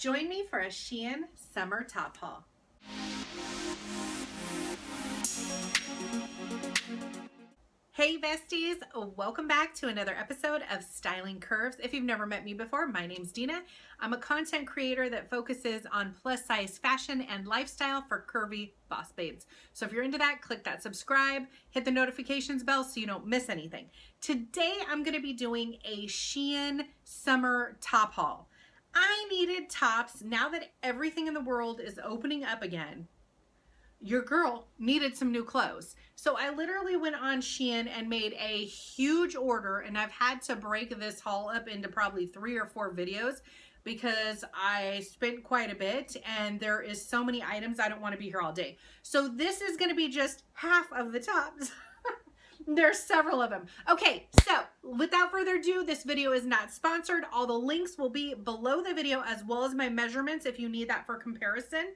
Join me for a Shein summer top haul. Hey besties, welcome back to another episode of Styling Curves. If you've never met me before, my name's Dina. I'm a content creator that focuses on plus size fashion and lifestyle for curvy boss babes. So if you're into that, click that subscribe, hit the notifications bell so you don't miss anything. Today I'm going to be doing a Shein summer top haul. I needed tops now that everything in the world is opening up again. Your girl needed some new clothes. So I literally went on Shein and made a huge order, and I've had to break this haul up into probably 3 or 4 videos because I spent quite a bit and there is so many items I don't want to be here all day. So this is going to be just half of the tops. There's several of them. Okay, so without further ado, this video is not sponsored. All the links will be below the video as well as my measurements if you need that for comparison.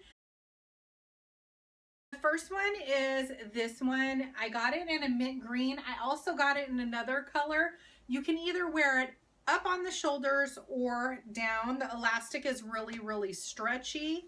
The first one is this one. I got it in a mint green. I also got it in another color. You can either wear it up on the shoulders or down. The elastic is really, really stretchy.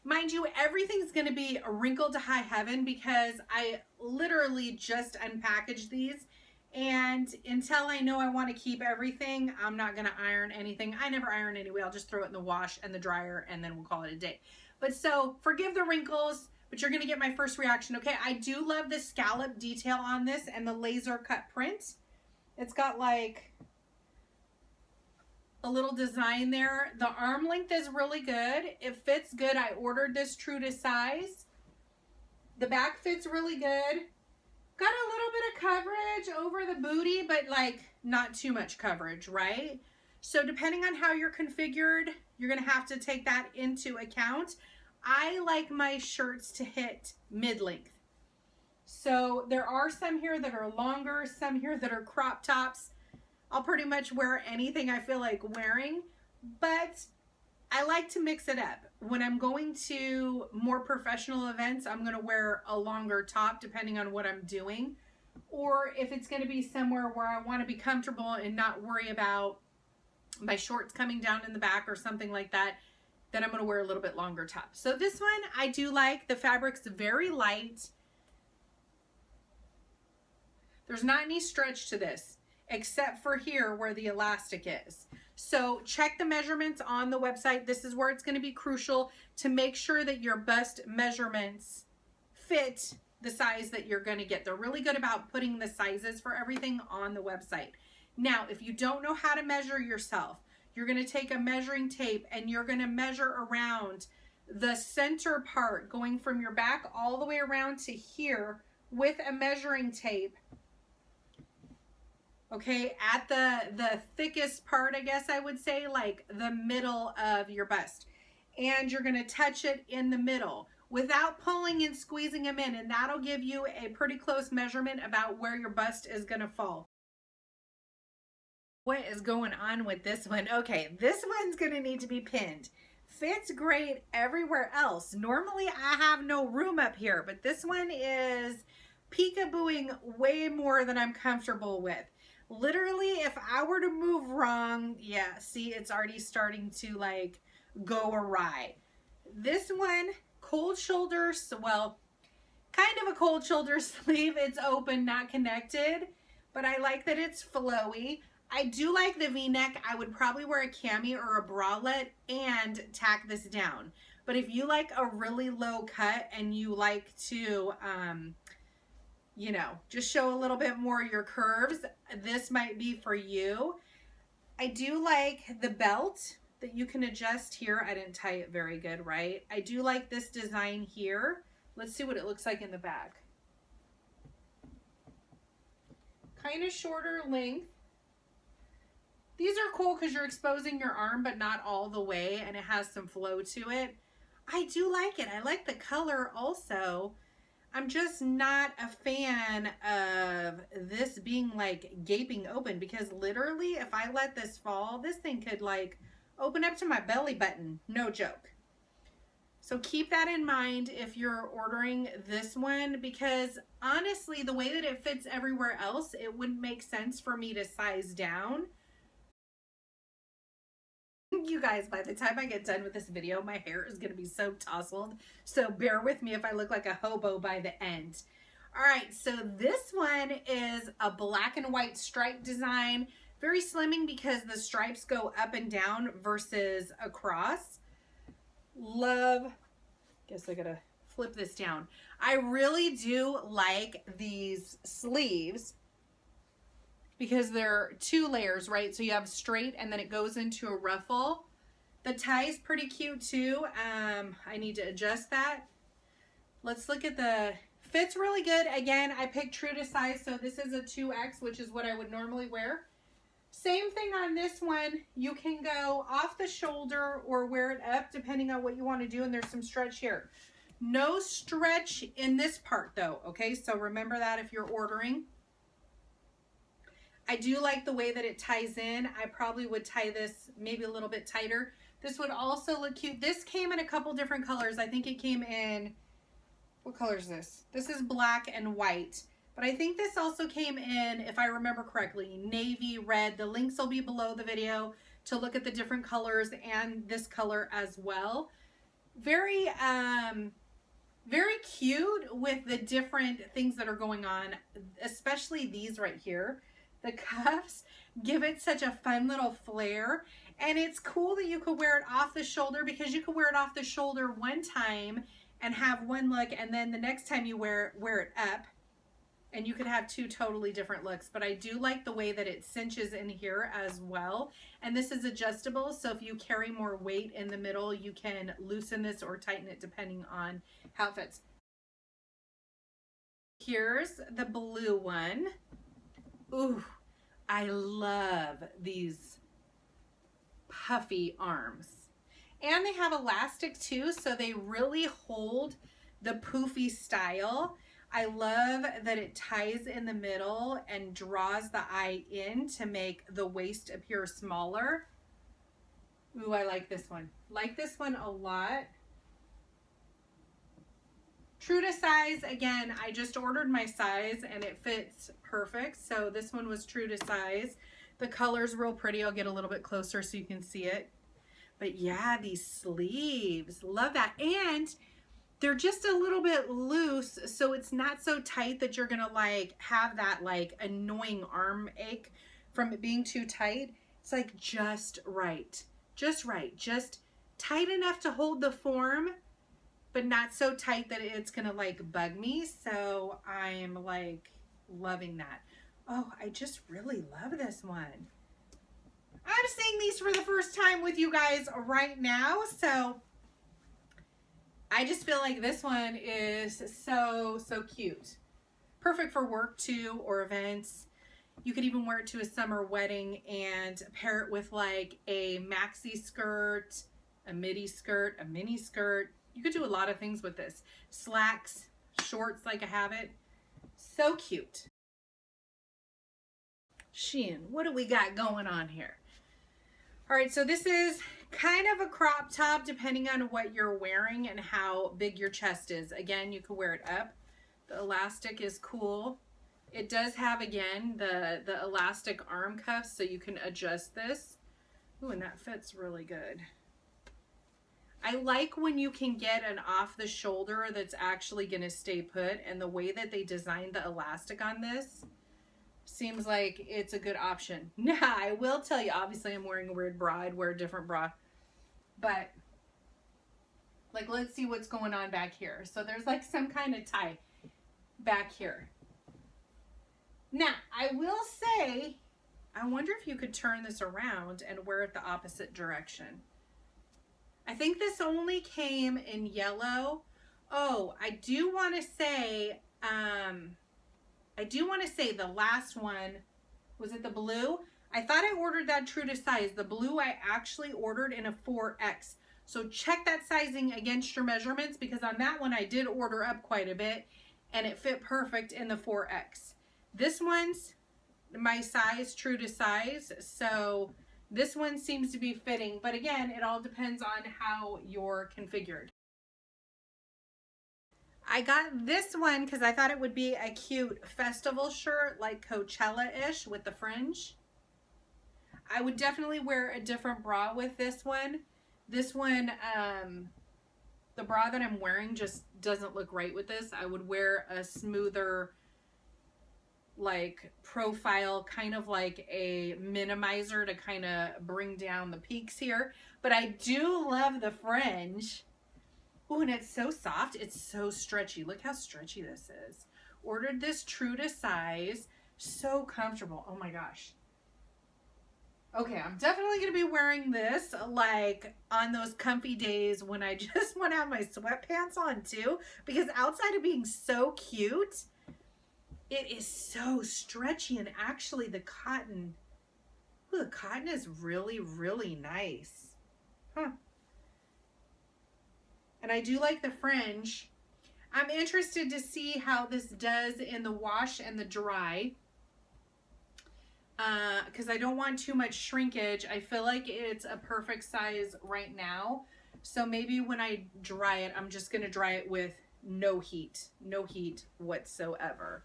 Mind you, everything's going to be wrinkled to high heaven because I literally just unpackaged these. And until I know I want to keep everything, I'm not going to iron anything. I never iron anyway. I'll just throw it in the wash and the dryer and then we'll call it a day. But so forgive the wrinkles, but you're going to get my first reaction. Okay, I do love the scallop detail on this and the laser cut print. It's got like a little design there. The arm length is really good. It fits good. I ordered this true to size. The back fits really good. Got a little bit of coverage over the booty, but like not too much coverage, right? So depending on how you're configured, you're going to have to take that into account. I like my shirts to hit mid-length. So there are some here that are longer, some here that are crop tops. I'll pretty much wear anything I feel like wearing, but I like to mix it up. When I'm going to more professional events, I'm going to wear a longer top depending on what I'm doing. Or if it's going to be somewhere where I want to be comfortable and not worry about my shorts coming down in the back or something like that, then I'm going to wear a little bit longer top. So this one I do like. The fabric's very light. There's not any stretch to this except for here where the elastic is. So check the measurements on the website. This is where it's going to be crucial to make sure that your bust measurements fit the size that you're going to get. They're really good about putting the sizes for everything on the website. Now, if you don't know how to measure yourself, you're going to take a measuring tape and you're going to measure around the center part going from your back all the way around to here with a measuring tape. Okay, at the thickest part, I guess I would say, like the middle of your bust. And you're going to touch it in the middle without pulling and squeezing them in. And that'll give you a pretty close measurement about where your bust is going to fall. What is going on with this one? Okay, this one's going to need to be pinned. Fits great everywhere else. Normally I have no room up here, but this one is peekabooing way more than I'm comfortable with. Literally, if I were to move wrong, yeah, see, it's already starting to like go awry. This one, cold shoulders, well, kind of a cold shoulder sleeve. It's open, not connected, but I like that it's flowy. I do like the V-neck. I would probably wear a cami or a bralette and tack this down. But if you like a really low cut and you like to, you know, just show a little bit more your curves, this might be for you. I do like the belt that you can adjust here. I didn't tie it very good, right? I do like this design here. Let's see what it looks like in the back. Kind of shorter length. These are cool because you're exposing your arm, but not all the way, and it has some flow to it. I do like it. I like the color also. I'm just not a fan of this being like gaping open because literally if I let this fall, this thing could like open up to my belly button. No joke. So keep that in mind if you're ordering this one, because honestly, the way that it fits everywhere else, it wouldn't make sense for me to size down You guys, by the time I get done with this video, my hair is going to be so tousled. So bear with me if I look like a hobo by the end. All right, so this one is a black and white stripe design. Very slimming because the stripes go up and down versus across. Love. Guess I gotta flip this down. I really do like these sleeves because they're 2 layers, right? So you have straight and then it goes into a ruffle. The tie is pretty cute too. I need to adjust that. Let's look at the fits. Really good. Again, I picked true to size, so this is a 2X, which is what I would normally wear. Same thing on this one. You can go off the shoulder or wear it up depending on what you want to do, and there's some stretch here. No stretch in this part though, okay? So remember that if you're ordering. I do like the way that it ties in. I probably would tie this maybe a little bit tighter. This would also look cute. This came in a couple different colors. I think it came in, what color is this? This is black and white. But I think this also came in, if I remember correctly, navy, red. The links will be below the video to look at the different colors and this color as well. Very, very cute with the different things that are going on, especially these right here. The cuffs give it such a fun little flare. And it's cool that you could wear it off the shoulder because you could wear it off the shoulder one time and have one look, and then the next time you wear it up. And you could have 2 totally different looks, but I do like the way that it cinches in here as well. And this is adjustable, so if you carry more weight in the middle, you can loosen this or tighten it depending on how it fits. Here's the blue one. Ooh, I love these puffy arms. And they have elastic too, so they really hold the poofy style. I love that it ties in the middle and draws the eye in to make the waist appear smaller. Ooh, I like this one. Like this one a lot. True to size, again, I just ordered my size and it fits perfect. So this one was true to size. The color's real pretty. I'll get a little bit closer so you can see it. But yeah, these sleeves, love that. And they're just a little bit loose, so it's not so tight that you're gonna like have that like annoying arm ache from it being too tight. It's like just right, just tight enough to hold the form, but not so tight that it's gonna like bug me. So I'm like loving that. Oh, I just really love this one. I'm seeing these for the first time with you guys right now, so I just feel like this one is so cute. Perfect for work too, or events. You could even wear it to a summer wedding and pair it with like a maxi skirt, a midi skirt, a mini skirt. You could do a lot of things with this. Slacks, shorts like I have it. So cute. Shein, what do we got going on here? All right, so this is kind of a crop top depending on what you're wearing and how big your chest is. Again, you could wear it up. The elastic is cool. It does have, again, the elastic arm cuffs, so you can adjust this. Ooh, and that fits really good. I like when you can get an off the shoulder that's actually going to stay put, and the way that they designed the elastic on this seems like it's a good option. Now, I will tell you, obviously I'm wearing a weird bra. I'd wear a different bra. But, like, let's see what's going on back here. So there's like some kind of tie back here. Now, I will say, I wonder if you could turn this around and wear it the opposite direction. I think this only came in yellow. Oh, I do want to say, the last one, was it the blue? I thought I ordered that true to size. The blue I actually ordered in a 4X. So check that sizing against your measurements, because on that one I did order up quite a bit and it fit perfect in the 4X. This one's my size, true to size. So this one seems to be fitting, but again, it all depends on how you're configured. I got this one because I thought it would be a cute festival shirt, like Coachella-ish with the fringe. I would definitely wear a different bra with this one. This one, the bra that I'm wearing just doesn't look right with this. I would wear a smoother, like, profile, kind of like a minimizer to kind of bring down the peaks here. But I do love the fringe. Oh, and it's so soft. It's so stretchy. Look how stretchy this is. Ordered this true to size. So comfortable. Oh my gosh. Okay, I'm definitely going to be wearing this like on those comfy days when I just want to have my sweatpants on too. Because outside of being so cute, it is so stretchy, and actually the cotton, ooh, the cotton is really, really nice. Huh. And I do like the fringe. I'm interested to see how this does in the wash and the dry. Because I don't want too much shrinkage. I feel like it's a perfect size right now. So maybe when I dry it, I'm just going to dry it with no heat whatsoever.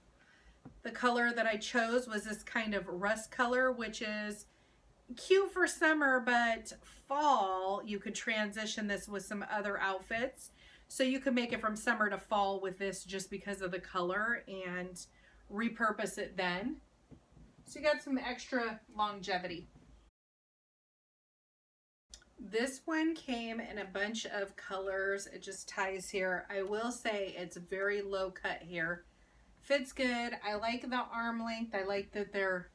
The color that I chose was this kind of rust color, which is cute for summer, but fall, you could transition this with some other outfits. So you could make it from summer to fall with this just because of the color and repurpose it then. So you got some extra longevity. This one came in a bunch of colors. It just ties here. I will say it's very low cut here. Fits good. I like the arm length. I like that they're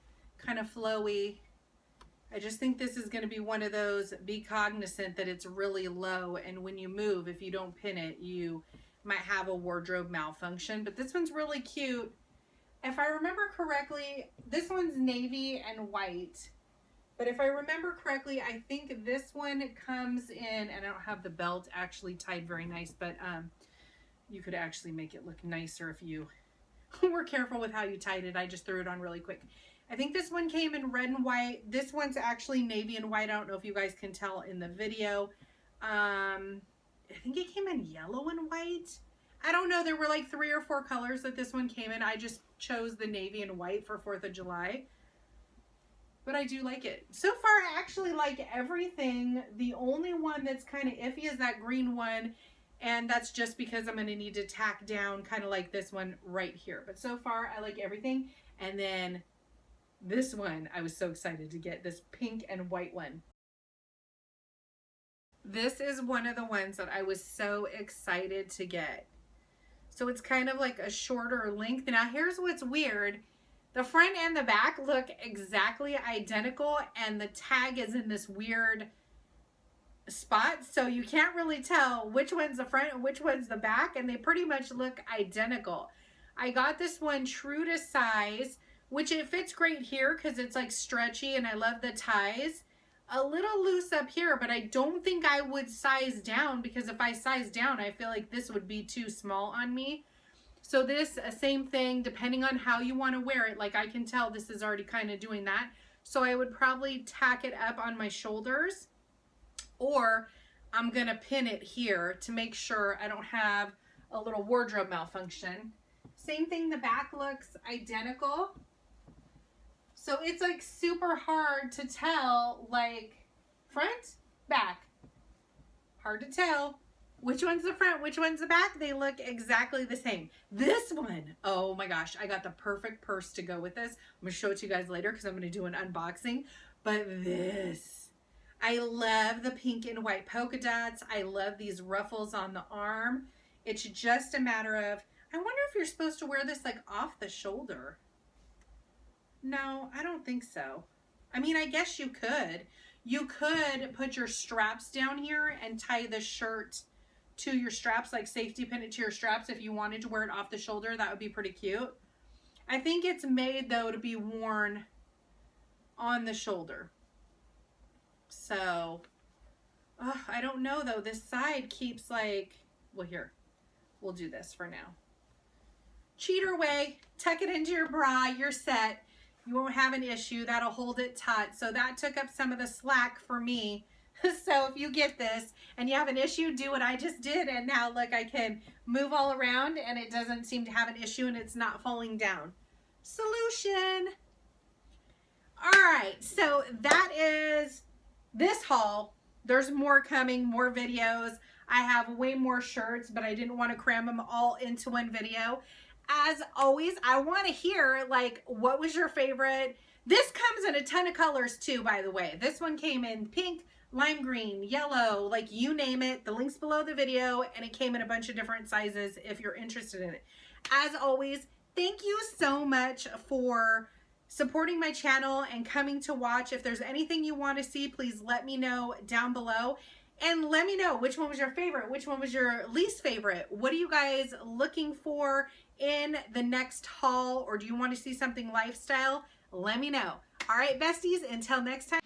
kind of flowy. I just think this is going to be one of those, be cognizant that it's really low, and when you move, if you don't pin it, you might have a wardrobe malfunction. But this one's really cute. If I remember correctly, this one's navy and white. But if I remember correctly, I think this one comes in, and I don't have the belt actually tied very nice, but you could actually make it look nicer if you were careful with how you tied it. I just threw it on really quick. I think this one came in red and white. This one's actually navy and white. I don't know if you guys can tell in the video. I think it came in yellow and white. I don't know. There were like 3 or 4 colors that this one came in. I just chose the navy and white for 4th of July. But I do like it. So far, I actually like everything. The only one that's kind of iffy is that green one. And that's just because I'm going to need to tack down kind of like this one right here. But so far, I like everything. And then this one, I was so excited to get this pink and white one. This is one of the ones that I was so excited to get. So it's kind of like a shorter length. Now here's what's weird. The front and the back look exactly identical, and the tag is in this weird spot. So you can't really tell which one's the front and which one's the back, and they pretty much look identical. I got this one true to size, which it fits great here because it's like stretchy, and I love the ties. A little loose up here, but I don't think I would size down, because if I size down, I feel like this would be too small on me. So this, same thing, depending on how you want to wear it. Like I can tell this is already kind of doing that. So I would probably tack it up on my shoulders, or I'm going to pin it here to make sure I don't have a little wardrobe malfunction. Same thing, the back looks identical. So it's like super hard to tell, like front, back. Hard to tell which one's the front, which one's the back. They look exactly the same. This one, oh my gosh, I got the perfect purse to go with this. I'm going to show it to you guys later because I'm going to do an unboxing. But this, I love the pink and white polka dots. I love these ruffles on the arm. It's just a matter of, I wonder if you're supposed to wear this like off the shoulder. No, I don't think so. I mean, I guess you could. You could put your straps down here and tie the shirt to your straps, like safety pin it to your straps if you wanted to wear it off the shoulder. That would be pretty cute. I think it's made, though, to be worn on the shoulder. So, I don't know, though. This side keeps like, well, here. We'll do this for now. Cheater way. Tuck it into your bra. You're set. You won't have an issue. That'll hold it taut. So that took up some of the slack for me. So if you get this and you have an issue, do what I just did. And now look, I can move all around and it doesn't seem to have an issue and it's not falling down. Solution. All right, so that is this haul. There's more coming, more videos. I have way more shirts, but I didn't want to cram them all into one video. As always, I want to hear, like, what was your favorite? This comes in a ton of colors too, by the way. This one came in pink, lime green, yellow, like you name it. The link's below the video, and it came in a bunch of different sizes if you're interested in it. As always, thank you so much for supporting my channel and coming to watch. If there's anything you want to see, please let me know down below. And let me know which one was your favorite, which one was your least favorite. What are you guys looking for in the next haul, or do you want to see something lifestyle? Let me know. All right, besties, until next time.